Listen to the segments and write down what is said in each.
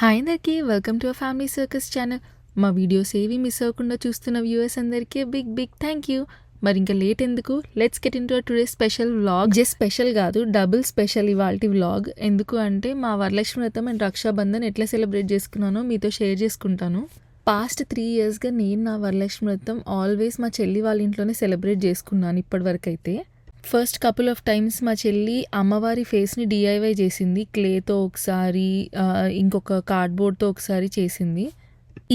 Hi అందరికీ welcome to family circus channel. మా videos ఏవి మిస్ అవ్వకుండా చూస్తున్న వ్యూవర్స్ అందరికీ బిగ్ థ్యాంక్ యూ. మరి ఇంకా లేట్ ఎందుకు, let's get into today special vlog. Just special కాదు, డబుల్ స్పెషల్ ఇవాల్టి వ్లాగ్. ఎందుకు అంటే మా వరలక్ష్మి వ్రతం అండ్ రక్షాబంధన్ ఎట్లా సెలబ్రేట్ చేసుకున్నానో మీతో షేర్ చేసుకుంటాను. పాస్ట్ 3 yearsగా నేను నా వరలక్ష్మి వ్రతం ఆల్వేస్ మా చెల్లి వాళ్ళ ఇంట్లోనే సెలబ్రేట్ చేసుకున్నాను ఇప్పటివరకు అయితే. ఫస్ట్ కపుల్ ఆఫ్ టైమ్స్ మా చెల్లి అమ్మవారి ఫేస్ని డిఐవై చేసింది. క్లేతో ఒకసారి, ఇంకొక కార్డ్బోర్డ్తో ఒకసారి చేసింది.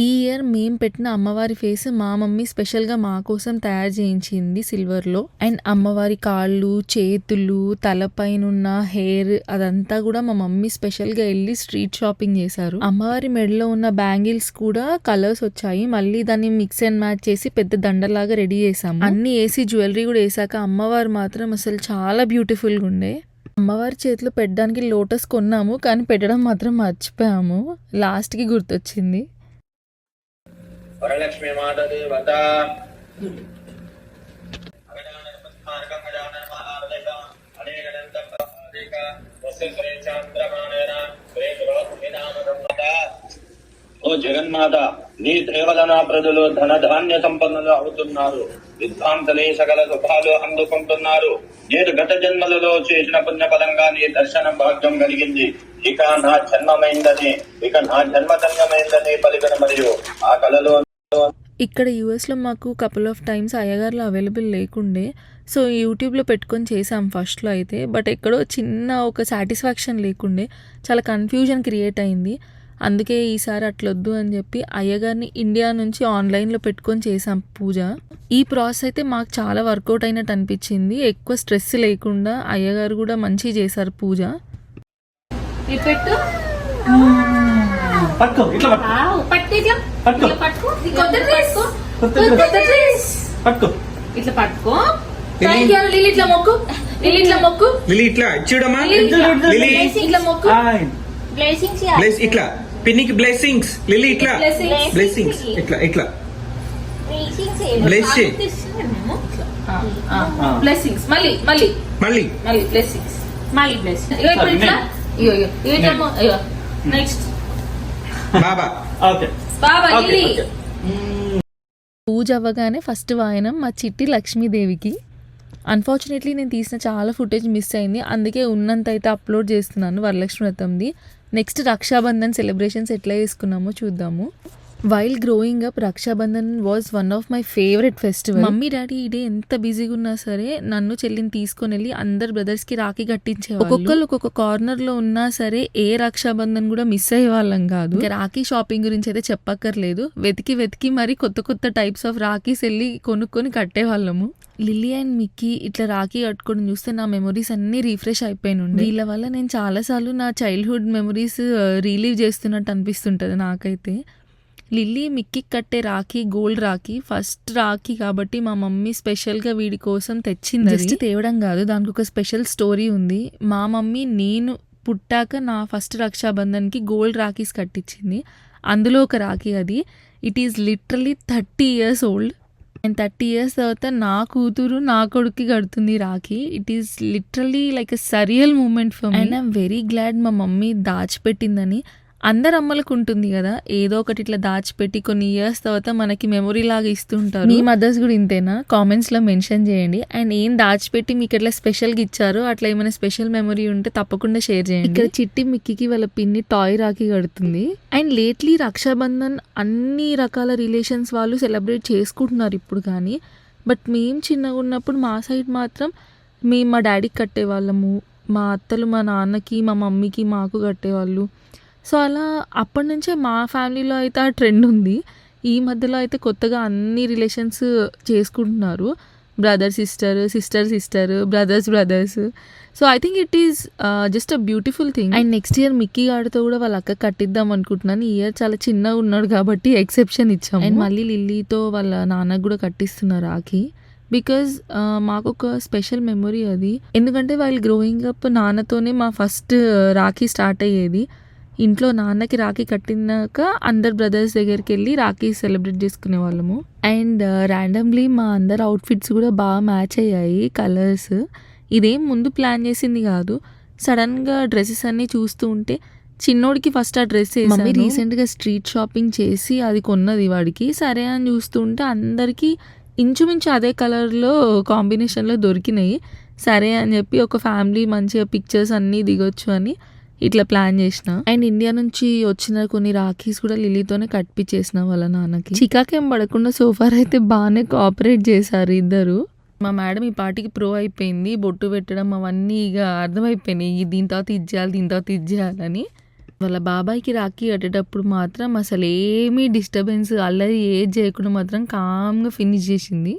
ఈ ఇయర్ మేము పెట్టిన అమ్మవారి ఫేస్ మా మమ్మీ స్పెషల్గా మా కోసం తయారు చేయించింది సిల్వర్లో. అండ్ అమ్మవారి కాళ్ళు, చేతులు, తలపైన హెయిర్ అదంతా కూడా మా మమ్మీ స్పెషల్గా వెళ్ళి స్ట్రీట్ షాపింగ్ చేశారు. అమ్మవారి మెడలో ఉన్న బ్యాంగిల్స్ కూడా కలర్స్ వచ్చాయి. మళ్ళీ దాన్ని మిక్స్ అండ్ మ్యాచ్ చేసి పెద్ద దండలాగా రెడీ చేసాము. అన్ని వేసి జ్యువెలరీ కూడా వేసాక అమ్మవారు మాత్రం అసలు చాలా బ్యూటిఫుల్గా ఉండే. అమ్మవారి చేతిలో పెట్టడానికి లోటస్ కొన్నాము, కానీ పెట్టడం మాత్రం మర్చిపోయాము. లాస్ట్కి గుర్తొచ్చింది. వరలక్ష్మి మాత దేవత ఓ జగన్మాత, నీ దేవదన ప్రజలు ధనధాన్య సంపన్నులు అవుతున్నారు. విద్వాంసలే సకల శుభాలు అందుకుంటున్నారు. నేను గత జన్మలలో చేసిన పుణ్యఫలంగా నీ దర్శన భాగ్యం కలిగింది. ఇక నా జన్మధన్యమైందని పలికన మరియు ఆ కళలో. ఇక్కడ యూఎస్లో మాకు కపుల్ ఆఫ్ టైమ్స్ అయ్యగారులు అవైలబుల్ లేకుండే, సో యూట్యూబ్లో పెట్టుకొని చేసాం ఫస్ట్లో అయితే. బట్ ఎక్కడో చిన్న ఒక సాటిస్ఫాక్షన్ లేకుండే, చాలా కన్ఫ్యూజన్ క్రియేట్ అయింది. అందుకే ఈసారి అట్లొద్దు అని చెప్పి అయ్యగారిని ఇండియా నుంచి ఆన్లైన్లో పెట్టుకొని చేసాం పూజ. ఈ ప్రాసెస్ అయితే మాకు చాలా వర్కౌట్ అయినట్టు అనిపించింది. ఎక్కువ స్ట్రెస్ లేకుండా అయ్యగారు కూడా మంచిగా చేశారు పూజ. పిన్నికి బ్లెస్సింగ్స్, లిల్లీ ఇట్లా బ్లెస్సింగ్స్, ఇట్లా ఇట్లా బ్లెస్ చేయి. బ్లెస్సింగ్స్ మళ్ళీ మళ్ళీ మళ్ళీ మళ్ళీ బ్లెస్సింగ్స్, మళ్ళీ బ్లెస్సింగ్. ఇట్లా నెక్స్ట్ బాబా. ఓకే బాబా లిల్లీ. పూజ అవ్వగానే ఫస్ట్ వాయనం మా చిట్టి లక్ష్మీదేవికి. అన్ఫార్చునేట్లీ నేను తీసిన చాలా ఫుటేజ్ మిస్ అయింది, అందుకే ఉన్నంత అయితే అప్లోడ్ చేస్తున్నాను వరలక్ష్మి వ్రతంది. నెక్స్ట్ రక్షాబంధన్ సెలబ్రేషన్స్ ఎట్లా చేసుకున్నామో చూద్దాము. While growing up Rakshabandhan was one of my favourite festival. Mummy daddy ఈ డే ఎంత బిజీగా ఉన్నా సరే నన్ను చెల్లిని తీసుకొని వెళ్ళి అందరు బ్రదర్స్కి రాఖీ కట్టించేవాళ్ళు. ఒక్కొక్కరు ఒక్కొక్క కార్నర్లో ఉన్నా సరే ఏ రక్షాబంధన్ కూడా మిస్ అయ్యే వాళ్ళం కాదు. రాఖీ షాపింగ్ గురించి అయితే చెప్పక్కర్లేదు. వెతికి మరి కొత్త టైప్స్ ఆఫ్ రాఖీస్ వెళ్ళి కొనుక్కొని కట్టేవాళ్ళము. లిల్లీ అండ్ మిక్కీ ఇట్లా రాఖీ కట్టుకొని చూస్తే నా మెమరీస్ అన్నీ రీఫ్రెష్ అయిపోయినుండే. వీళ్ళ వల్ల నేను చాలాసార్లు నా చైల్డ్హుడ్ మెమరీస్ రీలీవ్ చేస్తున్నట్టు అనిపిస్తుంటుంది నాకైతే. లిల్లీ మిక్కీకి కట్టే రాఖీ గోల్డ్ రాఖీ, ఫస్ట్ రాఖీ కాబట్టి మా మమ్మీ స్పెషల్గా వీడి కోసం తెచ్చింది. జస్ట్ తేవడం కాదు, దానికి ఒక స్పెషల్ స్టోరీ ఉంది. మా మమ్మీ నేను పుట్టాక నా ఫస్ట్ రక్షాబంధన్కి గోల్డ్ రాఖీస్ కట్టించింది. అందులో ఒక రాఖీ అది. It is literally 30 years old. And 30 years తర్వాత నా కూతురు నా కొడుక్కి కడుతుంది rakhi. It is literally like a surreal moment for me. And I'm very glad మా మమ్మీ దాచిపెట్టిందని. అందరు అమ్మలకు ఉంటుంది కదా, ఏదో ఒకటి ఇట్లా దాచిపెట్టి కొన్ని ఇయర్స్ తర్వాత మనకి మెమొరీ లాగా ఇస్తుంటారు. మీ మదర్స్ కూడా ఇంతేనా? కామెంట్స్లో మెన్షన్ చేయండి. అండ్ ఏం దాచిపెట్టి మీకు ఎట్లా స్పెషల్గా ఇచ్చారో అట్లా ఏమైనా స్పెషల్ మెమొరీ ఉంటే తప్పకుండా షేర్ చేయండి. ఇక్కడ చిట్టి మిక్కీకి వాళ్ళ పిన్ని టాయ్ రాఖీ కడుతుంది. అండ్ లేట్లీ రక్షాబంధన్ అన్ని రకాల రిలేషన్స్ వాళ్ళు సెలబ్రేట్ చేసుకుంటున్నారు ఇప్పుడు. కానీ బట్ మేము చిన్నగా ఉన్నప్పుడు మా సైడ్ మాత్రం మేము మా డాడీకి కట్టేవాళ్ళము, మా అత్తలు మా నాన్నకి, మా మమ్మీకి, మాకు కట్టేవాళ్ళు. సో అలా అప్పటి నుంచే మా ఫ్యామిలీలో అయితే ఆ ట్రెండ్ ఉంది. ఈ మధ్యలో అయితే కొత్తగా అన్ని రిలేషన్స్ చేసుకుంటున్నారు. Brother sister, sister brothers. So I think it is just a beautiful thing. And next year Mickey గాడితో కూడా వాళ్ళ అక్క కట్టిద్దాం అనుకుంటున్నాను. ఈ ఇయర్ చాలా చిన్నగా ఉన్నాడు కాబట్టి ఎక్సెప్షన్ ఇచ్చాము. అండ్ మళ్ళీ లిల్లీతో వాళ్ళ నాన్నకు కూడా కట్టిస్తున్నారు రాఖీ. బికాజ్ మాకు ఒక స్పెషల్ మెమొరీ అది. ఎందుకంటే వాళ్ళు గ్రోయింగ్ అప్ నాన్నతోనే మా ఫస్ట్ రాఖీ స్టార్ట్ అయ్యేది. ఇంట్లో నాన్నకి రాఖీ కట్టినాక అందరు బ్రదర్స్ దగ్గరికి వెళ్ళి రాఖీ సెలబ్రేట్ చేసుకునే వాళ్ళము. అండ్ ర్యాండమ్లీ మా అందరు అవుట్ఫిట్స్ కూడా బాగా మ్యాచ్ అయ్యాయి కలర్స్. ఇదేం ముందు ప్లాన్ చేసింది కాదు, సడన్గా డ్రెస్సెస్ అన్నీ చూస్తూ ఉంటే చిన్నోడికి ఫస్ట్ ఆ డ్రెస్ మమ్మీ రీసెంట్గా స్ట్రీట్ షాపింగ్ చేసి అది కొన్నది వాడికి. సరే అని చూస్తుంటే అందరికీ ఇంచుమించు అదే కలర్లో కాంబినేషన్లో దొరికినాయి. సరే అని చెప్పి ఒక ఫ్యామిలీ మంచిగా పిక్చర్స్ అన్నీ దిగొచ్చు అని ఇట్లా ప్లాన్ చేసిన. అండ్ ఇండియా నుంచి వచ్చిన కొన్ని రాఖీస్ కూడా లిలీతోనే కట్టిపించేసిన వాళ్ళ నాన్నకి. చికాకేం పడకుండా సోఫార్ అయితే బాగానే కోఆపరేట్ చేశారు ఇద్దరు. మా మేడం ఈ పాటికి ప్రో అయిపోయింది. బొట్టు పెట్టడం అవన్నీ ఇక అర్థమైపోయినాయి. దీని తర్వాత ఇది చేయాలి, దీని తర్వాత ఇది చేయాలని. వాళ్ళ బాబాయ్కి రాఖీ కట్టేటప్పుడు మాత్రం అసలు ఏమీ డిస్టర్బెన్స్ అల్లరి ఏది చేయకుండా మాత్రం కామ్గా ఫినిష్ చేసింది.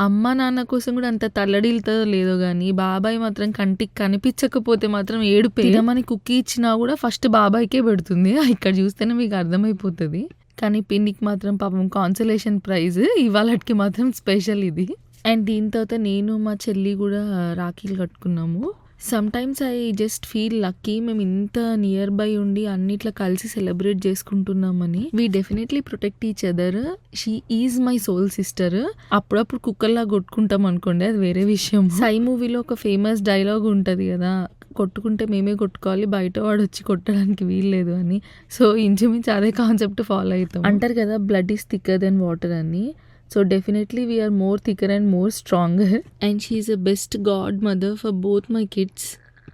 అమ్మ నాన్న కోసం కూడా అంత తల్లడిల్తో లేదో కానీ బాబాయ్ మాత్రం కంటికి కనిపించకపోతే మాత్రం ఏడుపేమని కుక్కీ ఇచ్చినా కూడా ఫస్ట్ బాబాయ్కే పెడుతుంది. ఇక్కడ చూస్తేనే మీకు అర్థమైపోతుంది. కానీ పిన్నికి మాత్రం పాపం కాన్సలేషన్ ప్రైజ్ ఇవాళకి మాత్రం స్పెషల్ ఇది. అండ్ దీని తర్వాత నేను మా చెల్లి కూడా రాఖీలు కట్టుకున్నాము. Sometimes I just feel lucky మేము ఇంత నియర్ బై ఉండి అన్నిట్లో కలిసి సెలబ్రేట్ చేసుకుంటున్నామని. We definitely protect each other. She is my soul sister. అప్పుడప్పుడు కుక్కర్లా కొట్టుకుంటాం అనుకోండి, అది వేరే విషయం. సై మూవీలో ఒక ఫేమస్ డైలాగ్ ఉంటుంది కదా, కొట్టుకుంటే మేమే కొట్టుకోవాలి, బయట వాడు వచ్చి కొట్టడానికి వీల్లేదు అని. సో ఇంచుమించు అదే కాన్సెప్ట్ ఫాలో అవుతాం. అంటారు కదా blood is thicker then water అని. So definitely we are more thicker and more stronger. And she is a best godmother for both my kids.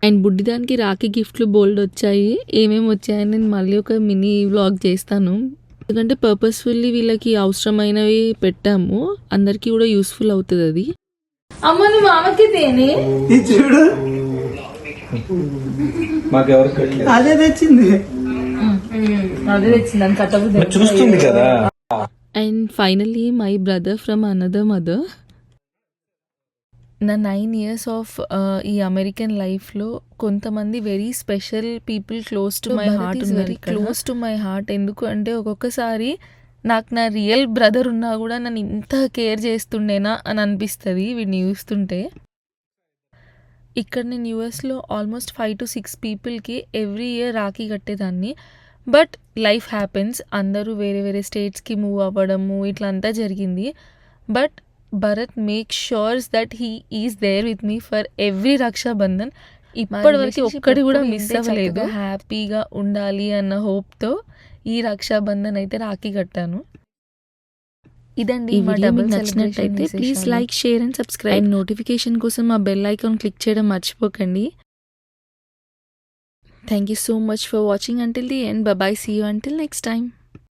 And బుడ్డిదానికి రాఖీ గిఫ్ట్లు బోల్డ్ వచ్చాయి. ఏమేమి వచ్చాయని నేను మళ్ళీ ఒక మినీ వ్లాగ్ చేస్తాను. ఎందుకంటే పర్పస్ఫుల్లీ వీళ్ళకి అవసరమైనవి పెట్టాము, అందరికీ కూడా యూస్ఫుల్ అవుతుంది అది. అమ్మ నువ్వు మామకి తేనే చూడు అదే తెచ్చింది, అదే తెచ్చింది కట్టబుద్ధి చూస్తుంది కదా. And finally my brother from another mother. నా 9 years ఆఫ్ ఈ అమెరికన్ లైఫ్లో కొంతమంది very special people close to my heart ఉన్నారు. క్లోజ్ టు మై హార్ట్ ఎందుకు అంటే ఒక్కొక్కసారి నాకు నా రియల్ బ్రదర్ ఉన్నా కూడా నన్ను ఇంత కేర్ చేస్తుండేనా అని అనిపిస్తుంది వీడిని చూస్తుంటే. ఇక్కడ నేను యూఎస్లో ఆల్మోస్ట్ 5 to 6 పీపుల్కి ఎవ్రీ ఇయర్ రాఖీ కట్టేదాన్ని. బట్ లైఫ్ హ్యాపెన్స్, అందరూ వేరే వేరే స్టేట్స్కి మూవ్ అవ్వడము ఇట్లా అంతా జరిగింది. But Bharat make sures that he is there with me for every Raksha Bandhan. ఇప్పటివరకు ఒక్కటి కూడా మిస్ అవ్వలేదు. హ్యాపీగా ఉండాలి అన్న హోప్తో ఈ రక్షాబంధన్ అయితే రాఖీ కట్టాను. ఇదండి ఈ వీడియో మీకు నచ్చినట్టయితే please like, share and subscribe. And notification కోసం మా బెల్ ఐకాన్ క్లిక్ చేయడం మర్చిపోకండి. Thank you so much for watching until the end. Bye bye. See you until next time.